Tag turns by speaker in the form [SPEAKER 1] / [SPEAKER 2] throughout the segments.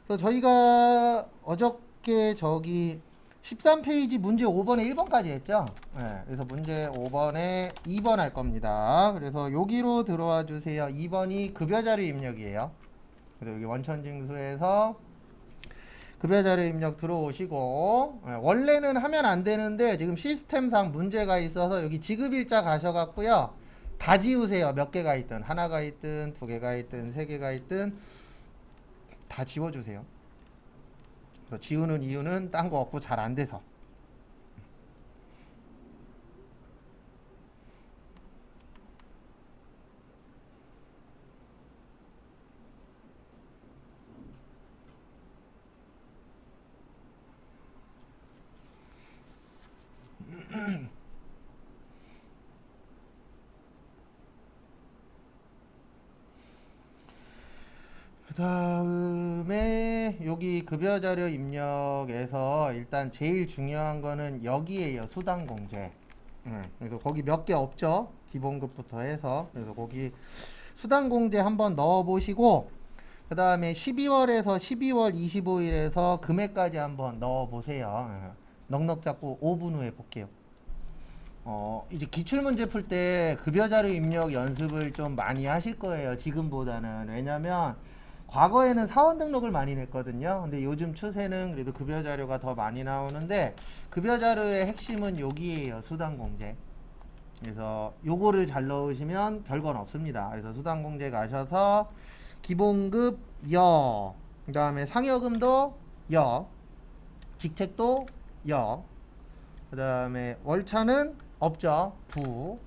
[SPEAKER 1] 그래서 저희가 어저께 저기 13페이지 문제 5번에 1번까지 했죠. 네, 그래서 문제 5번에 2번 할 겁니다. 그래서 여기로 들어와 주세요. 2번이 급여자료 입력이에요. 그래서 여기 원천징수에서 급여자료 입력 들어오시고, 원래는 하면 안 되는데 지금 시스템상 문제가 있어서 여기 지급일자 가셔갖고요, 다 지우세요. 몇 개가 있든, 하나가 있든, 두 개가 있든, 세 개가 있든 다 지워주세요. 지우는 이유는 딴 거 없고 잘 안 돼서. 그 다음에 여기 급여자료 입력에서 일단 제일 중요한 거는 여기에요. 수당공제. 그래서 거기 몇 개 없죠. 기본급부터 해서. 그래서 거기 수당공제 한번 넣어 보시고, 그 다음에 12월에서 12월 25일에서 금액까지 한번 넣어 보세요. 넉넉 잡고 5분 후에 볼게요. 이제 기출문제 풀 때 급여자료 입력 연습을 좀 많이 하실 거예요. 지금보다는. 왜냐면 과거에는 사원 등록을 많이 냈거든요. 근데 요즘 추세는 그래도 급여자료가 더 많이 나오는데, 급여자료의 핵심은 여기에요. 수당공제. 그래서 요거를 잘 넣으시면 별건 없습니다. 그래서 수당공제 가셔서 기본급 여, 그 다음에 상여금도 여, 직책도 여, 그 다음에 월차는 없죠. 부.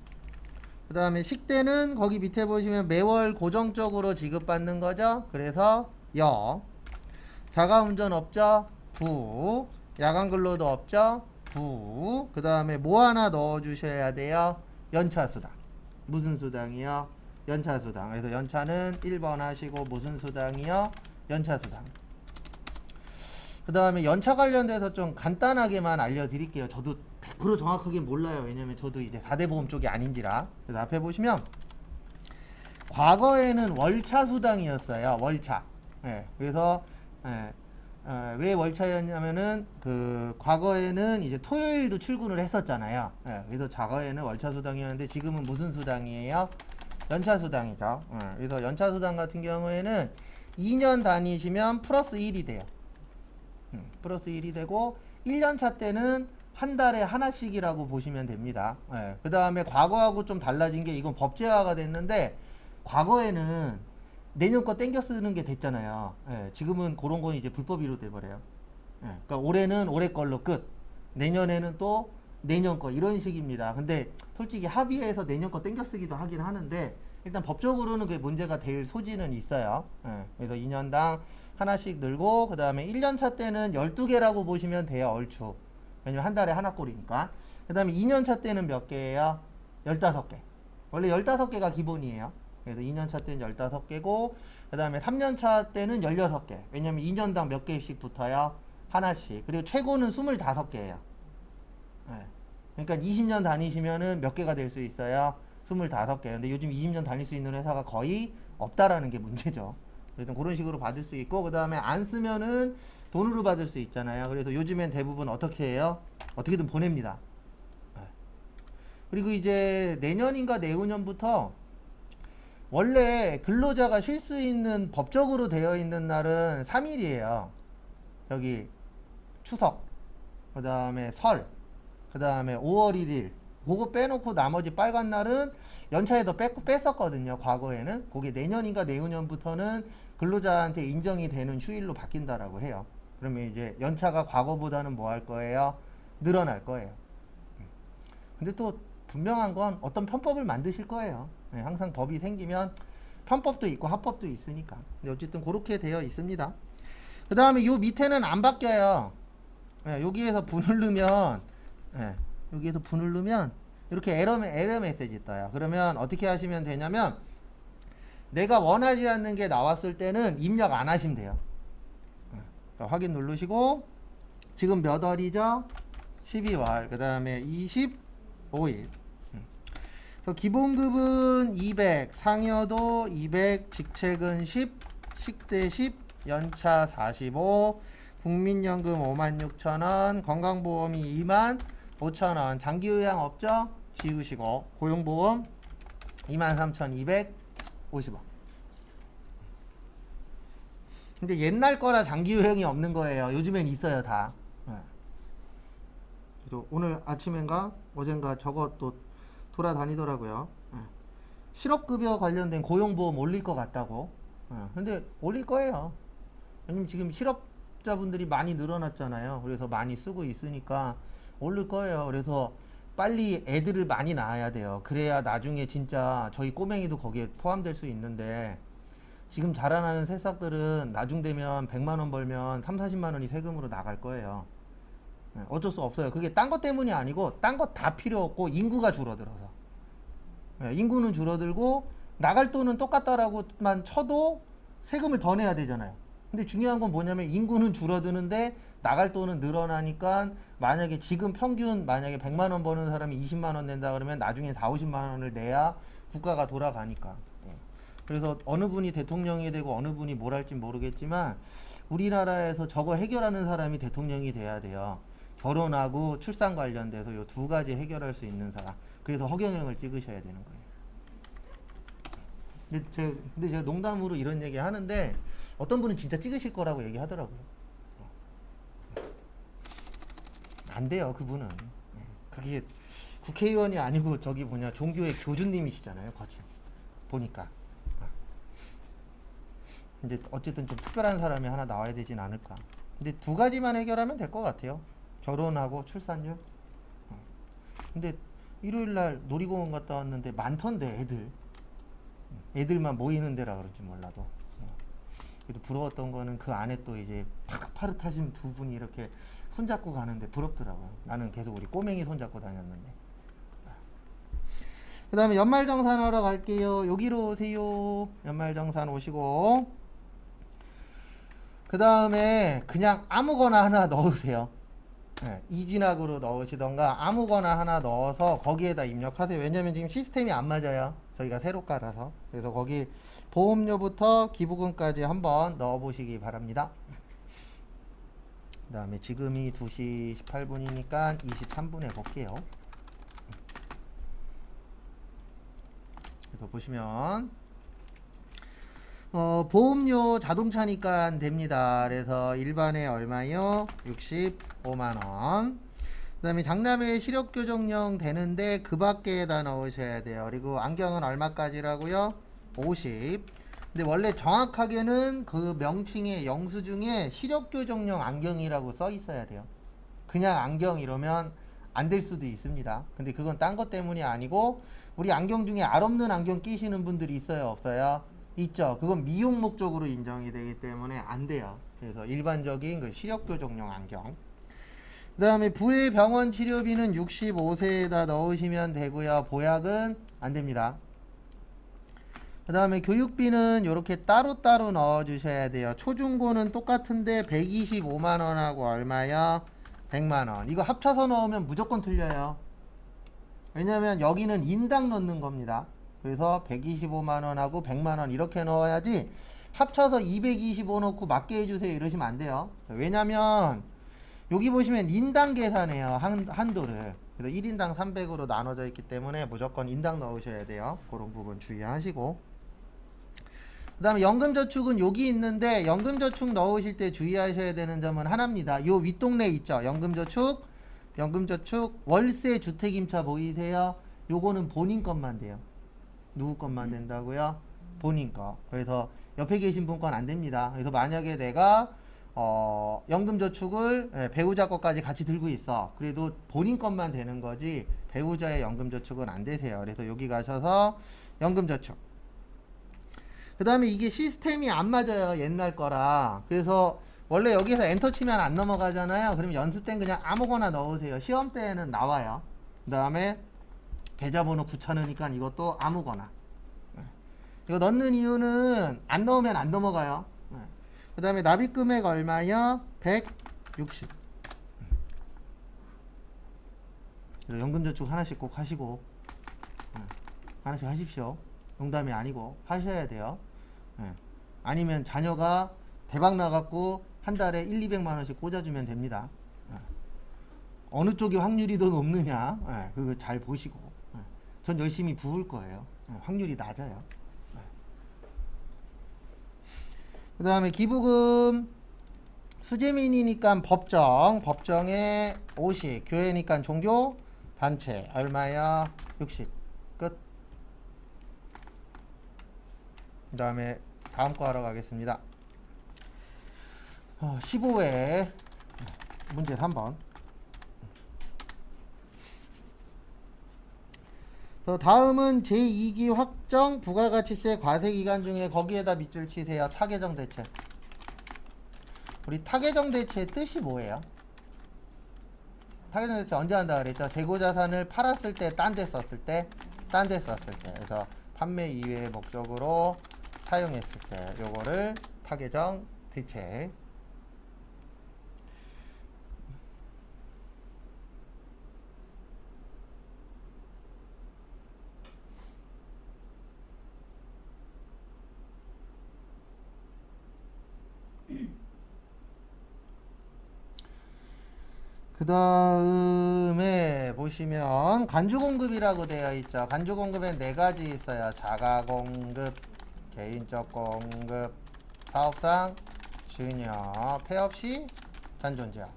[SPEAKER 1] 그 다음에 식대는 거기 밑에 보시면 매월 고정적으로 지급받는 거죠. 그래서 여. 자가운전 없죠. 부. 야간근로도 없죠. 부. 그 다음에 뭐 하나 넣어주셔야 돼요. 연차수당. 무슨 수당이요? 연차수당. 그래서 연차는 1번 하시고, 무슨 수당이요? 연차수당. 그 다음에 연차 관련돼서 좀 간단하게만 알려드릴게요. 저도 100% 정확하게 몰라요. 왜냐면 저도 이제 4대 보험 쪽이 아닌지라. 그래서 앞에 보시면 과거에는 월차 수당이었어요. 월차. 그래서 왜 월차였냐면은 그 과거에는 이제 토요일도 출근을 했었잖아요. 그래서 과거에는 월차 수당이었는데 지금은 무슨 수당이에요? 연차 수당이죠. 그래서 연차 수당 같은 경우에는 2년 다니시면 플러스 1이 돼요. 플러스 1이 되고, 1년차 때는 한 달에 하나씩이라고 보시면 됩니다. 그 다음에 과거하고 좀 달라진 게, 이건 법제화가 됐는데, 과거에는 내년 거 땡겨 쓰는 게 됐잖아요. 지금은 그런 건 이제 불법으로 돼버려요. 그러니까 올해는 올해 걸로 끝, 내년에는 또 내년 거, 이런 식입니다. 근데 솔직히 합의해서 내년 거 땡겨 쓰기도 하긴 하는데, 일단 법적으로는 그게 문제가 될 소지는 있어요. 그래서 2년당 하나씩 늘고, 그 다음에 1년차 때는 12개라고 보시면 돼요. 얼추. 왜냐면 한 달에 하나 꼴이니까. 그 다음에 2년차 때는 몇 개예요? 15개. 원래 15개가 기본이에요. 그래서 2년차 때는 15개고, 그 다음에 3년차 때는 16개. 왜냐면 2년당 몇 개씩 붙어요? 하나씩. 그리고 최고는 25개예요. 그러니까 20년 다니시면은 몇 개가 될 수 있어요? 25개. 근데 요즘 20년 다닐 수 있는 회사가 거의 없다라는 게 문제죠. 그래서 그런 식으로 받을 수 있고, 그 다음에 안 쓰면은 돈으로 받을 수 있잖아요. 그래서 요즘엔 대부분 어떻게 해요? 어떻게든 보냅니다. 그리고 이제 내년인가 내후년부터 원래 근로자가 쉴 수 있는 법적으로 되어 있는 날은 3일이에요. 여기 추석, 그 다음에 설, 그 다음에 5월 1일. 그거 빼놓고 나머지 빨간 날은 연차에도 뺐었거든요. 과거에는. 그게 내년인가 내후년부터는 근로자한테 인정이 되는 휴일로 바뀐다라고 해요. 그러면 이제 연차가 과거보다는 뭐 할 거예요? 늘어날 거예요. 근데 또 분명한 건 어떤 편법을 만드실 거예요. 항상 법이 생기면 편법도 있고 합법도 있으니까. 근데 어쨌든 그렇게 되어 있습니다. 그 다음에 요 밑에는 안 바뀌어요. 여기에서 부 누르면, 여기에서 부 누르면 이렇게 에러 메시지 떠요. 그러면 어떻게 하시면 되냐면, 내가 원하지 않는 게 나왔을 때는 입력 안 하시면 돼요. 그러니까 확인 누르시고, 지금 몇 월이죠? 12월. 그 다음에 25일. 그래서 기본급은 200, 상여도 200, 직책은 10, 식대 10, 연차 45, 국민연금 56,000원, 건강보험이 25,000원, 장기요양 없죠? 지우시고 고용보험 23,250원. 근데 옛날 거라 장기요양이 없는 거예요. 요즘엔 있어요 다. 그래서 오늘 아침엔가 어젠가 저거 또 돌아다니더라고요. 실업급여 관련된 고용보험 올릴 것 같다고. 근데 올릴 거예요. 왜냐면 지금 실업자분들이 많이 늘어났잖아요. 그래서 많이 쓰고 있으니까 올릴 거예요. 그래서 빨리 애들을 많이 낳아야 돼요. 그래야 나중에 진짜 저희 꼬맹이도 거기에 포함될 수 있는데, 지금 자라나는 새싹들은 나중 되면 100만 원 벌면 3, 40만 원이 세금으로 나갈 거예요. 어쩔 수 없어요. 그게 딴 것 때문이 아니고 딴 거 다 필요 없고 인구가 줄어들어서. 인구는 줄어들고 나갈 돈은 똑같다라고만 쳐도 세금을 더 내야 되잖아요. 근데 중요한 건 뭐냐면 인구는 줄어드는데 나갈 돈은 늘어나니까, 만약에 지금 평균 만약에 100만 원 버는 사람이 20만 원 낸다 그러면 나중에 4, 50만 원을 내야 국가가 돌아가니까. 그래서 어느 분이 대통령이 되고 어느 분이 뭘 할지 모르겠지만 우리나라에서 저거 해결하는 사람이 대통령이 돼야 돼요. 결혼하고 출산 관련돼서 요 두 가지 해결할 수 있는 사람. 그래서 허경영을 찍으셔야 되는 거예요. 근데 제가 농담으로 이런 얘기 하는데 어떤 분은 진짜 찍으실 거라고 얘기하더라고요. 안 돼요, 그분은. 그게 국회의원이 아니고 저기 뭐냐 종교의 교주님이시잖아요, 거친 보니까. 이제 어쨌든 좀 특별한 사람이 하나 나와야 되진 않을까. 근데 두 가지만 해결하면 될 것 같아요. 결혼하고 출산율. 근데 일요일날 놀이공원 갔다 왔는데 많던데 애들만 모이는 데라 그런지 몰라도. 그래도 부러웠던 거는 그 안에 또 이제 파릇파릇하신 두 분이 이렇게 손잡고 가는데 부럽더라고요. 나는 계속 우리 꼬맹이 손잡고 다녔는데. 그 다음에 연말정산하러 갈게요. 여기로 오세요. 연말정산 오시고, 그 다음에 그냥 아무거나 하나 넣으세요. 이진학으로 넣으시던가 아무거나 하나 넣어서 거기에다 입력하세요. 왜냐면 지금 시스템이 안 맞아요. 저희가 새로 깔아서. 그래서 거기 보험료부터 기부금까지 한번 넣어보시기 바랍니다. 그 다음에 지금이 2시 18분이니까 23분에 볼게요. 그래서 보시면 보험료 자동차니까 됩니다. 그래서 일반에 얼마요? 65만원. 그 다음에 장남의 시력교정용 되는데 그 밖에다 넣으셔야 돼요. 그리고 안경은 얼마까지라고요? 50. 근데 원래 정확하게는 그 명칭의 영수증에 시력교정용 안경이라고 써 있어야 돼요. 그냥 안경 이러면 안 될 수도 있습니다. 근데 그건 딴 것 때문이 아니고, 우리 안경 중에 알 없는 안경 끼시는 분들이 있어요, 없어요? 있죠. 그건 미용 목적으로 인정이 되기 때문에 안 돼요. 그래서 일반적인 그 시력교정용 안경. 그 다음에 부의 병원 치료비는 65세에다 넣으시면 되고요. 보약은 안 됩니다. 그 다음에 교육비는 이렇게 따로따로 넣어주셔야 돼요. 초중고는 똑같은데 125만원하고 얼마요? 100만원. 이거 합쳐서 넣으면 무조건 틀려요. 왜냐면 여기는 인당 넣는 겁니다. 그래서 125만원하고 100만원 이렇게 넣어야지, 합쳐서 225 넣고 맞게 해주세요 이러시면 안 돼요. 왜냐면 여기 보시면 인당 계산해요. 한도를. 그래서 1인당 300으로 나눠져 있기 때문에 무조건 인당 넣으셔야 돼요. 그런 부분 주의하시고, 그 다음에 연금저축은 여기 있는데 연금저축 넣으실 때 주의하셔야 되는 점은 하나입니다. 요 윗동네 있죠, 연금저축 월세 주택임차 보이세요? 요거는 본인 것만 돼요. 누구 것만 된다고요? 본인 거. 그래서 옆에 계신 분 건 안 됩니다. 그래서 만약에 내가 연금저축을 배우자 것까지 같이 들고 있어, 그래도 본인 것만 되는 거지 배우자의 연금저축은 안 되세요. 그래서 여기 가셔서 연금저축. 그 다음에 이게 시스템이 안 맞아요, 옛날 거라. 그래서 원래 여기서 엔터 치면 안 넘어가잖아요. 그러면 연습 땐 그냥 아무거나 넣으세요. 시험 때는 나와요. 그 다음에 계좌번호 붙여넣으니까 이것도 아무거나. 이거 넣는 이유는 안 넣으면 안 넘어가요. 그 다음에 납입금액 얼마요? 160. 연금저축 하나씩 꼭 하시고, 하나씩 하십시오. 농담이 아니고 하셔야 돼요. 아니면 자녀가 대박 나갖고 한 달에 1, 200만 원씩 꽂아주면 됩니다. 어느 쪽이 확률이 더 높느냐, 그거 잘 보시고. 전 열심히 부을 거예요. 확률이 낮아요. 그 다음에 기부금 수재민이니까 법정에 50, 교회니까 종교 단체 얼마야? 60. 끝. 그 다음에 다음 거 하러 가겠습니다. 15회 문제 3번. 다음은 제2기 확정 부가가치세 과세기간 중에 거기에다 밑줄 치세요. 타개정 대체. 우리 타개정 대체의 뜻이 뭐예요? 타개정 대체 언제 한다 그랬죠? 재고자산을 팔았을 때, 딴 데 썼을 때, 그래서 판매 이외의 목적으로 사용했을 때 요거를 타개정 대체. 그 다음에 보시면 간주공급이라고 되어 있죠. 간주공급에 4가지 있어요. 자가공급, 개인적 공급, 사업상 증여, 폐업시 잔존제한.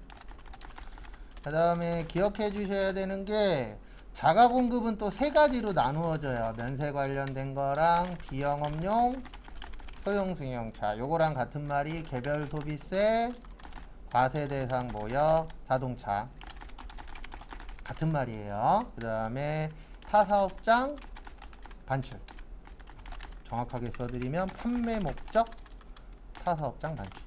[SPEAKER 1] 그 다음에 기억해 주셔야 되는 게 자가공급은 또 3가지로 나누어져요. 면세 관련된 거랑 비영업용, 소형승용차. 요거랑 같은 말이 개별 소비세, 과세 대상 뭐요? 자동차. 같은 말이에요. 그 다음에 타사업장 반출. 정확하게 써드리면 판매 목적 타사업장 반출.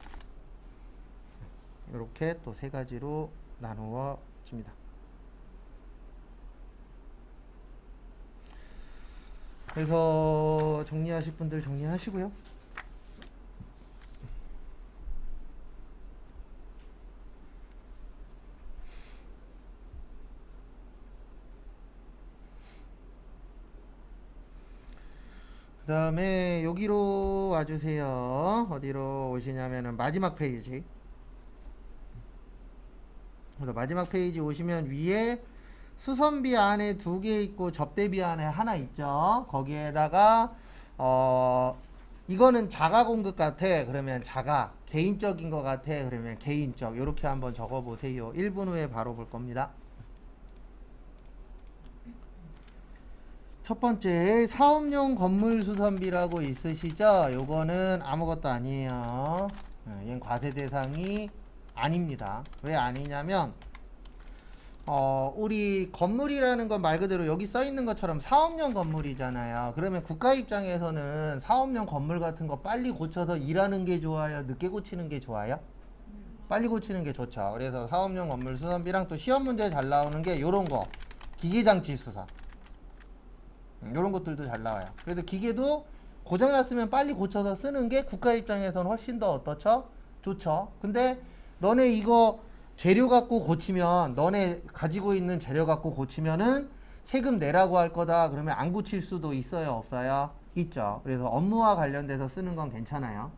[SPEAKER 1] 이렇게 또 3가지로 나누어집니다. 그래서 정리하실 분들 정리하시고요. 그 다음에 여기로 와주세요. 어디로 오시냐면은 마지막 페이지. 그래서 마지막 페이지 오시면 위에 수선비 안에 2개 있고 접대비 안에 하나 있죠. 거기에다가 이거는 자가 공급 같아. 그러면 자가, 개인적인 것 같아. 그러면 개인적. 이렇게 한번 적어보세요. 1분 후에 바로 볼 겁니다. 첫 번째 사업용 건물 수선비라고 있으시죠? 요거는 아무것도 아니에요. 얘는 과세 대상이 아닙니다. 왜 아니냐면 우리 건물이라는 건 말 그대로 여기 써 있는 것처럼 사업용 건물이잖아요. 그러면 국가 입장에서는 사업용 건물 같은 거 빨리 고쳐서 일하는 게 좋아요? 늦게 고치는 게 좋아요? 빨리 고치는 게 좋죠. 그래서 사업용 건물 수선비랑 또 시험 문제에 잘 나오는 게 요런 거 기계장치 수선 이런 것들도 잘 나와요. 그래서 기계도 고장났으면 빨리 고쳐서 쓰는 게 국가 입장에서는 훨씬 더 어떻죠? 좋죠. 근데 너네 이거 재료 갖고 고치면 너네 가지고 있는 재료 갖고 고치면은 세금 내라고 할 거다. 그러면 안 고칠 수도 있어요? 없어요? 있죠. 그래서 업무와 관련돼서 쓰는 건 괜찮아요.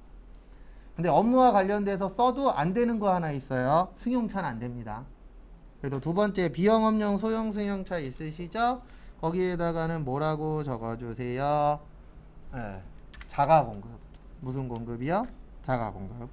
[SPEAKER 1] 근데 업무와 관련돼서 써도 안 되는 거 하나 있어요. 승용차는 안 됩니다. 그래도 두 번째 비영업용 소형 승용차 있으시죠? 거기에다가는 뭐라고 적어주세요? 네, 자가공급. 무슨 공급이요? 자가공급.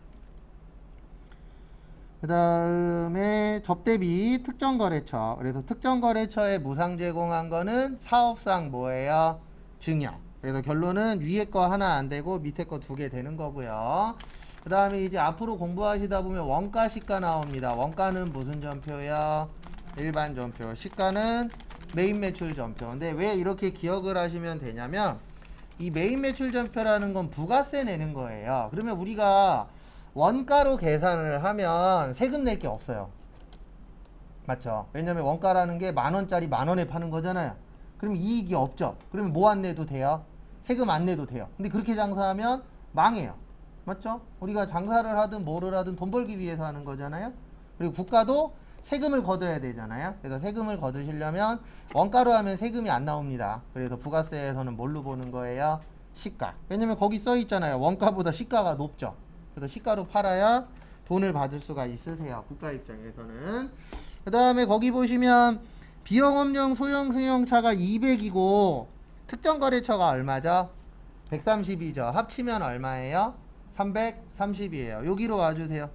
[SPEAKER 1] 그 다음에 접대비 특정거래처. 그래서 특정거래처에 무상 제공한 거는 사업상 뭐예요? 증여. 그래서 결론은 위에 거 하나 안 되고 밑에 거 2개 되는 거고요. 그 다음에 이제 앞으로 공부하시다 보면 원가 시가 나옵니다. 원가는 무슨 전표요? 일반 전표. 시가는 메인 매출 전표. 근데 왜 이렇게 기억을 하시면 되냐면 이 메인 매출 전표라는 건 부가세 내는 거예요. 그러면 우리가 원가로 계산을 하면 세금 낼 게 없어요. 맞죠? 왜냐면 원가라는 게 10,000원짜리 10,000원에 파는 거잖아요. 그럼 이익이 없죠. 그러면 뭐 안 내도 돼요? 세금 안 내도 돼요. 근데 그렇게 장사하면 망해요. 맞죠? 우리가 장사를 하든 뭐를 하든 돈 벌기 위해서 하는 거잖아요. 그리고 국가도 세금을 걷어야 되잖아요. 그래서 세금을 거두시려면 원가로 하면 세금이 안 나옵니다. 그래서 부가세에서는 뭘로 보는 거예요? 시가. 왜냐면 거기 써 있잖아요. 원가보다 시가가 높죠. 그래서 시가로 팔아야 돈을 받을 수가 있으세요. 국가 입장에서는. 그 다음에 거기 보시면 비영업용 소형 승용차가 200이고 특정거래처가 얼마죠? 130이죠. 합치면 얼마예요? 330이에요. 여기로 와주세요.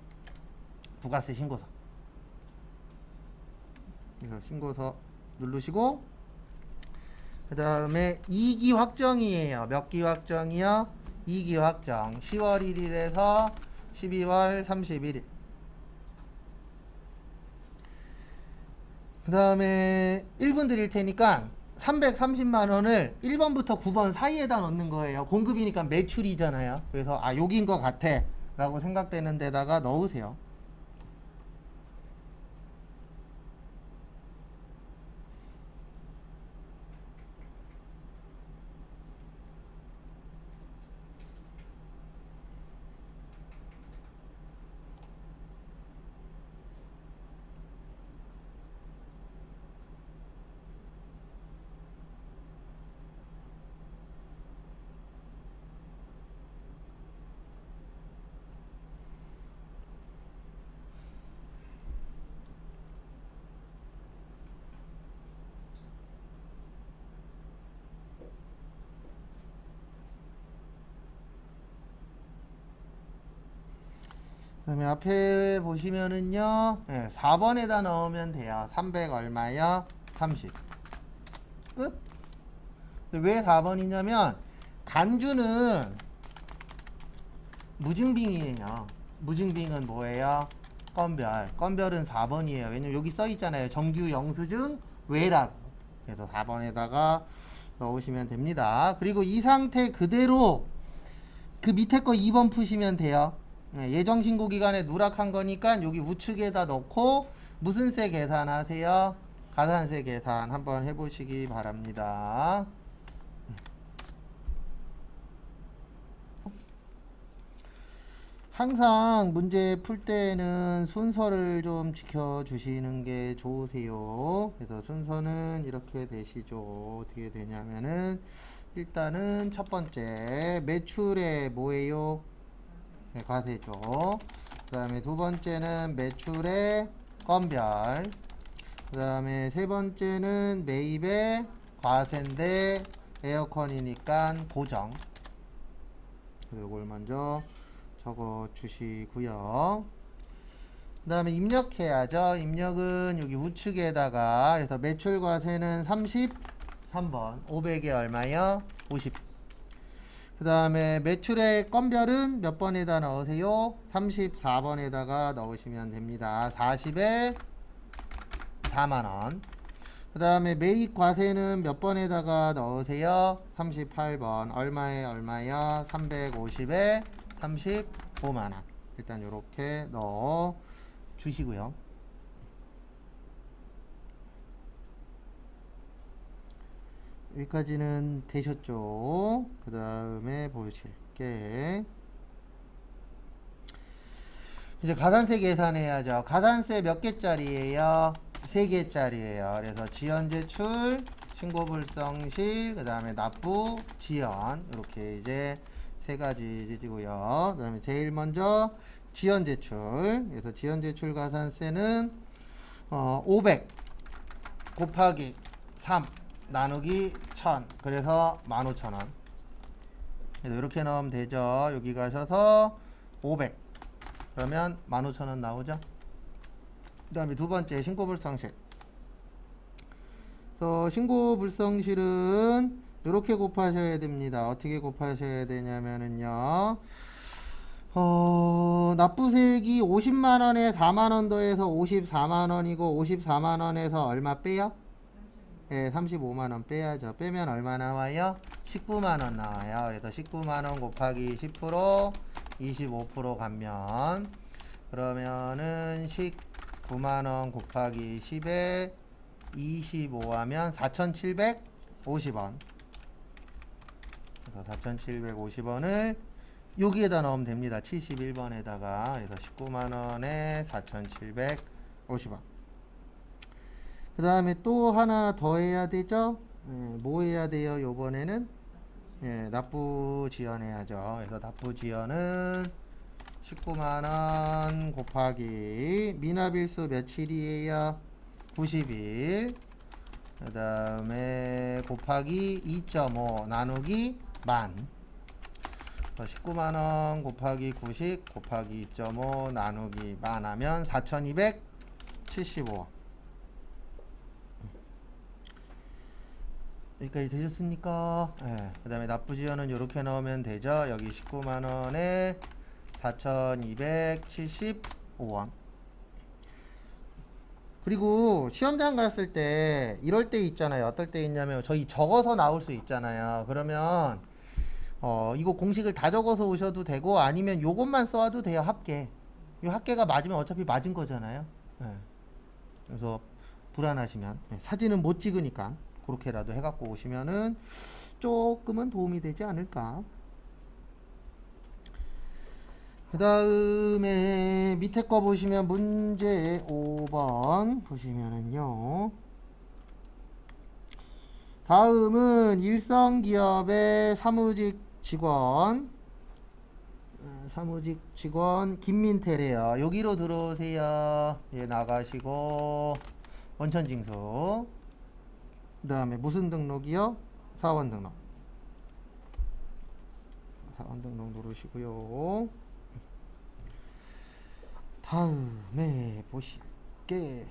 [SPEAKER 1] 부가세 신고서. 그래서 신고서 누르시고 그 다음에 2기 확정이에요. 몇 기 확정이요? 2기 확정. 10월 1일에서 12월 31일. 그 다음에 1분 드릴 테니까 330만 원을 1번부터 9번 사이에다 넣는 거예요. 공급이니까 매출이잖아요. 그래서 아 여기인 것 같아 라고 생각되는 데다가 넣으세요. 그다음에 앞에 보시면은요, 4번에다 넣으면 돼요. 300 얼마요? 30. 끝. 왜 4번이냐면 간주는 무증빙이에요. 무증빙은 뭐예요? 건별. 건별은 4번이에요. 왜냐면 여기 써 있잖아요. 정규 영수증 외라고. 그래서 4번에다가 넣으시면 됩니다. 그리고 이 상태 그대로 그 밑에 거 2번 푸시면 돼요. 예정신고 기간에 누락한 거니까 여기 우측에다 넣고 무슨 세 계산하세요? 가산세 계산 한번 해보시기 바랍니다. 항상 문제 풀 때는 순서를 좀 지켜주시는 게 좋으세요. 그래서 순서는 이렇게 되시죠. 어떻게 되냐면은 일단은 첫 번째 매출에 뭐예요? 네, 과세죠. 그 다음에 두 번째는 매출의 건별. 그 다음에 세 번째는 매입의 과세인데 에어컨이니까 고정. 이걸 먼저 적어 주시고요. 그 다음에 입력해야죠. 입력은 여기 우측에다가 그래서 매출 과세는 33번 500에 얼마요? 50. 그 다음에 매출의 건별은 몇 번에다 넣으세요? 34번에다가 넣으시면 됩니다. 40에 4만원. 그 다음에 매입 과세는 몇 번에다가 넣으세요? 38번. 얼마에 얼마요? 350에 35만원. 일단 이렇게 넣어 주시고요. 여기까지는 되셨죠? 그 다음에 보실게 이제 가산세 계산해야죠. 가산세 몇 개짜리예요? 3개짜리예요. 그래서 지연 제출, 신고 불성실, 그 다음에 납부, 지연 이렇게 이제 세 가지 지고요. 그 다음에 제일 먼저 지연 제출. 그래서 지연 제출 가산세는 500 곱하기 3 나누기 1000 그래서 15,000원. 그래서 이렇게 넣으면 되죠. 여기 가셔서 500 그러면 15,000원 나오죠. 그 다음에 두 번째 신고불성실. 그래서 신고불성실은 이렇게 곱하셔야 됩니다. 어떻게 곱하셔야 되냐면은요. 납부세액이 50만원에 4만원 더해서 54만원이고 54만원에서 얼마 빼요? 네, 35만원 빼야죠. 빼면 얼마 나와요? 19만원 나와요. 그래서 19만원 곱하기 10% 25% 가면 그러면은 19만원 곱하기 10에 25 하면 4,750원. 그래서 4,750원을 여기에다 넣으면 됩니다. 71번에다가. 그래서 19만원에 4,750원. 그 다음에 또 하나 더 해야 되죠. 뭐 해야 돼요? 요번에는 납부 지연해야죠. 그래서 납부 지연은 19만 원 곱하기 미납일수 며칠이에요? 90일. 그 다음에 곱하기 2.5 나누기 만. 19만 원 곱하기 90 곱하기 2.5 나누기 만 하면 4,275원. 여기까지 되셨습니까? 네. 그 다음에 납부지연은 이렇게 넣으면 되죠. 여기 19만 원에 4,275원. 그리고 시험장 갔을 때 이럴 때 있잖아요. 어떨 때 있냐면 저희 적어서 나올 수 있잖아요. 그러면 이거 공식을 다 적어서 오셔도 되고 아니면 요것만 써도 돼요. 합계. 이 합계가 맞으면 어차피 맞은 거잖아요. 네. 그래서 불안하시면 사진은 못 찍으니까 그렇게라도 해갖고 오시면은 조금은 도움이 되지 않을까. 그 다음에 밑에 거 보시면 문제 5번 보시면은요. 다음은 일성기업의 사무직 직원 김민태래요. 여기로 들어오세요. 예, 나가시고 원천징수. 그 다음에 무슨 등록이요? 사원 등록. 사원 등록 누르시고요. 다음에 보실게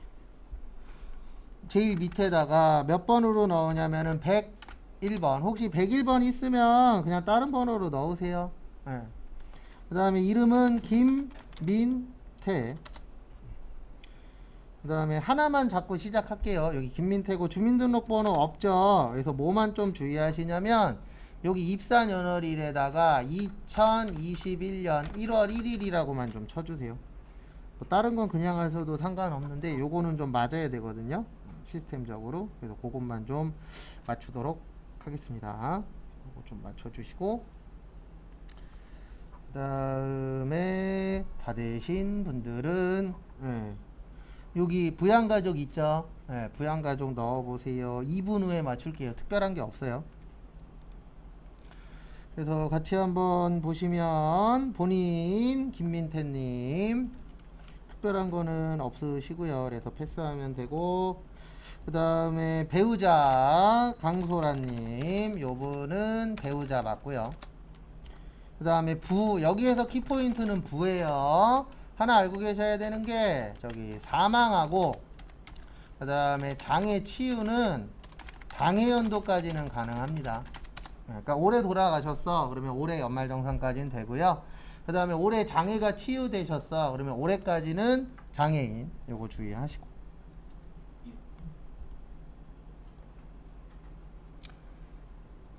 [SPEAKER 1] 제일 밑에다가 몇 번으로 넣으냐면은 101번. 혹시 101번 있으면 그냥 다른 번호로 넣으세요. 네. 그 다음에 이름은 김민태. 그 다음에 하나만 잡고 시작할게요. 여기 김민태고 주민등록번호 없죠. 그래서 뭐만 좀 주의하시냐면 여기 입사년월일에다가 2021년 1월 1일이라고만 좀 쳐주세요. 뭐 다른 건 그냥 하셔도 상관없는데 요거는 좀 맞아야 되거든요. 시스템적으로. 그래서 그것만 좀 맞추도록 하겠습니다. 요거 좀 맞춰주시고 그 다음에 받으신 분들은 여기 부양가족 있죠? 부양가족 넣어보세요. 2분 후에 맞출게요. 특별한 게 없어요. 그래서 같이 한번 보시면 본인 김민태님 특별한 거는 없으시고요. 그래서 패스하면 되고 그 다음에 배우자 강소라님 요분은 배우자 맞고요. 그 다음에 부 여기에서 키포인트는 부예요. 하나 알고 계셔야 되는 게 저기 사망하고 그 다음에 장애 치유는 장애 연도까지는 가능합니다. 그러니까 올해 돌아가셨어 그러면 올해 연말정산까지는 되고요. 그 다음에 올해 장애가 치유되셨어 그러면 올해까지는 장애인. 요거 주의하시고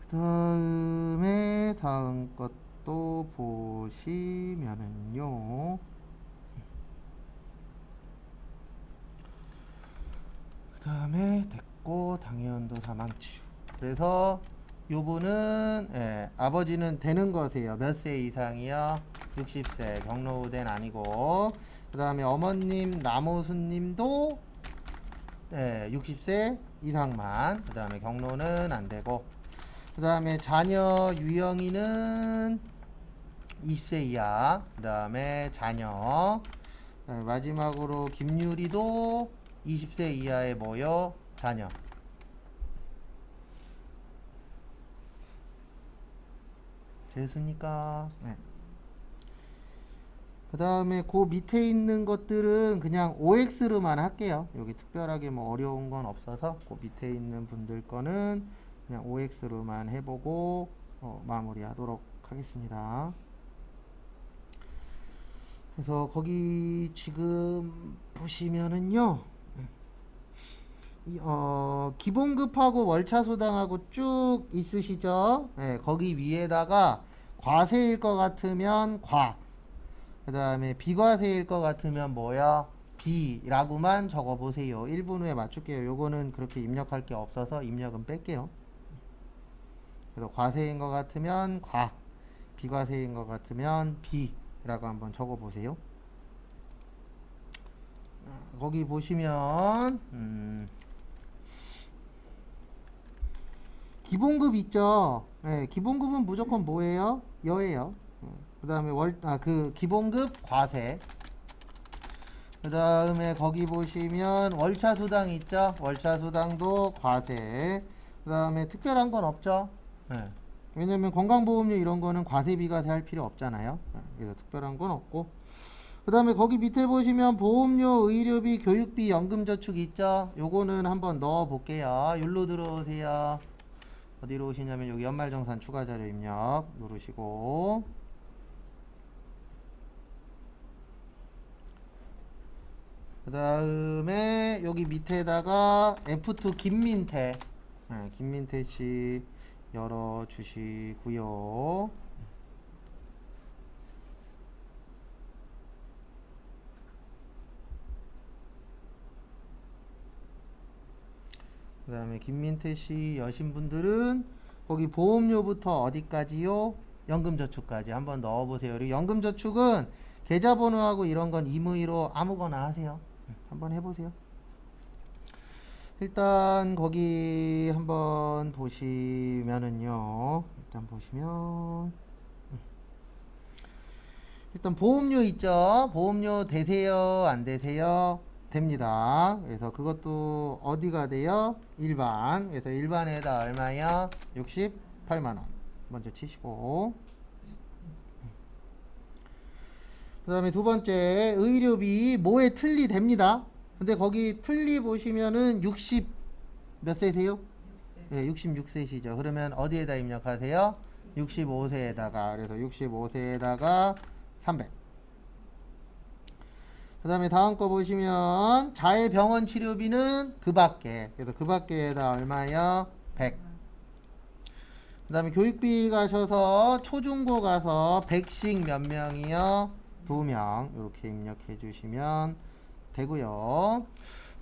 [SPEAKER 1] 그 다음에 다음 것도 보시면은요 그 다음에 됐고 당해연도 사망치유. 그래서 요분은 아버지는 되는 거세요. 몇 세 이상이요? 60세 경로우대는 아니고 그 다음에 어머님 남호수님도 60세 이상만. 그 다음에 경로는 안 되고 그 다음에 자녀 유영이는 20세 이하. 그 다음에 자녀 마지막으로 김유리도 20세 이하의 뭐요? 자녀. 됐습니까? 네. 그 다음에 그 밑에 있는 것들은 그냥 OX로만 할게요. 여기 특별하게 뭐 어려운 건 없어서 그 밑에 있는 분들 거는 그냥 OX로만 해보고 마무리 하도록 하겠습니다. 그래서 거기 지금 보시면은요 기본급하고 월차수당하고 쭉 있으시죠? 거기 위에다가 과세일 것 같으면 과, 그 다음에 비과세일 것 같으면 뭐야? 비라고만 적어보세요. 1분 후에 맞출게요. 요거는 그렇게 입력할 게 없어서 입력은 뺄게요. 그래서 과세인 것 같으면 과, 비과세인 것 같으면 비라고 한번 적어보세요. 거기 보시면 기본급 있죠. 기본급은 무조건 뭐예요? 여예요. 그 다음에 그 기본급 과세. 그 다음에 거기 보시면 월차 수당 있죠? 월차 수당도 과세. 그 다음에 특별한 건 없죠? 네. 왜냐면 건강보험료 이런 거는 과세비가 될 필요 없잖아요. 네. 그래서 특별한 건 없고. 그 다음에 거기 밑에 보시면 보험료, 의료비, 교육비, 연금저축 있죠? 요거는 한번 넣어 볼게요. 여기로 들어오세요. 어디로 오시냐면 여기 연말정산 추가자료 입력 누르시고, 그 다음에 여기 밑에다가 F2 김민태, 네, 김민태 씨 열어주시고요. 그 다음에 김민태 씨 여신 분들은 거기 보험료부터 어디까지요? 연금저축까지 한번 넣어보세요. 그리고 연금저축은 계좌번호하고 이런 건 임의로 아무거나 하세요. 한번 해보세요. 일단 거기 한번 보시면은요. 일단 보시면 일단 보험료 있죠. 보험료 되세요? 안 되세요? 됩니다. 그래서 그것도 어디가 돼요? 일반. 그래서 일반에다 얼마요? 68만원. 먼저 치시고. 그 다음에 두 번째, 의료비 뭐에 틀리 됩니다. 근데 거기 틀리 보시면은 60 몇 세세요? 네, 66세시죠. 그러면 어디에다 입력하세요? 65세에다가. 그래서 65세에다가 300. 그 다음에 다음 거 보시면 자해 병원 치료비는 그 밖에. 그래서 그 밖에다 얼마요? 100. 그 다음에 교육비 가셔서 초중고 가서 백식 몇 명이요? 2명. 이렇게 입력해 주시면 되고요.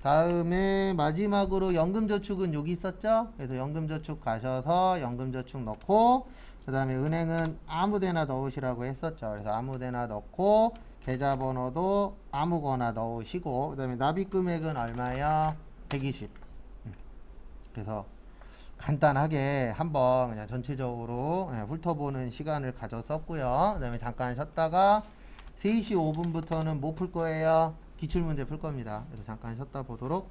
[SPEAKER 1] 다음에 마지막으로 연금저축은 여기 있었죠? 그래서 연금저축 가셔서 연금저축 넣고, 그 다음에 은행은 아무데나 넣으시라고 했었죠. 그래서 아무데나 넣고 계좌번호도 아무거나 넣으시고, 그 다음에 납입금액은 얼마요? 120. 그래서 간단하게 한번 그냥 전체적으로 그냥 훑어보는 시간을 가졌었고요. 그 다음에 잠깐 쉬었다가 3시 5분부터는 뭐 풀 거예요? 기출문제 풀 겁니다. 그래서 잠깐 쉬었다 보도록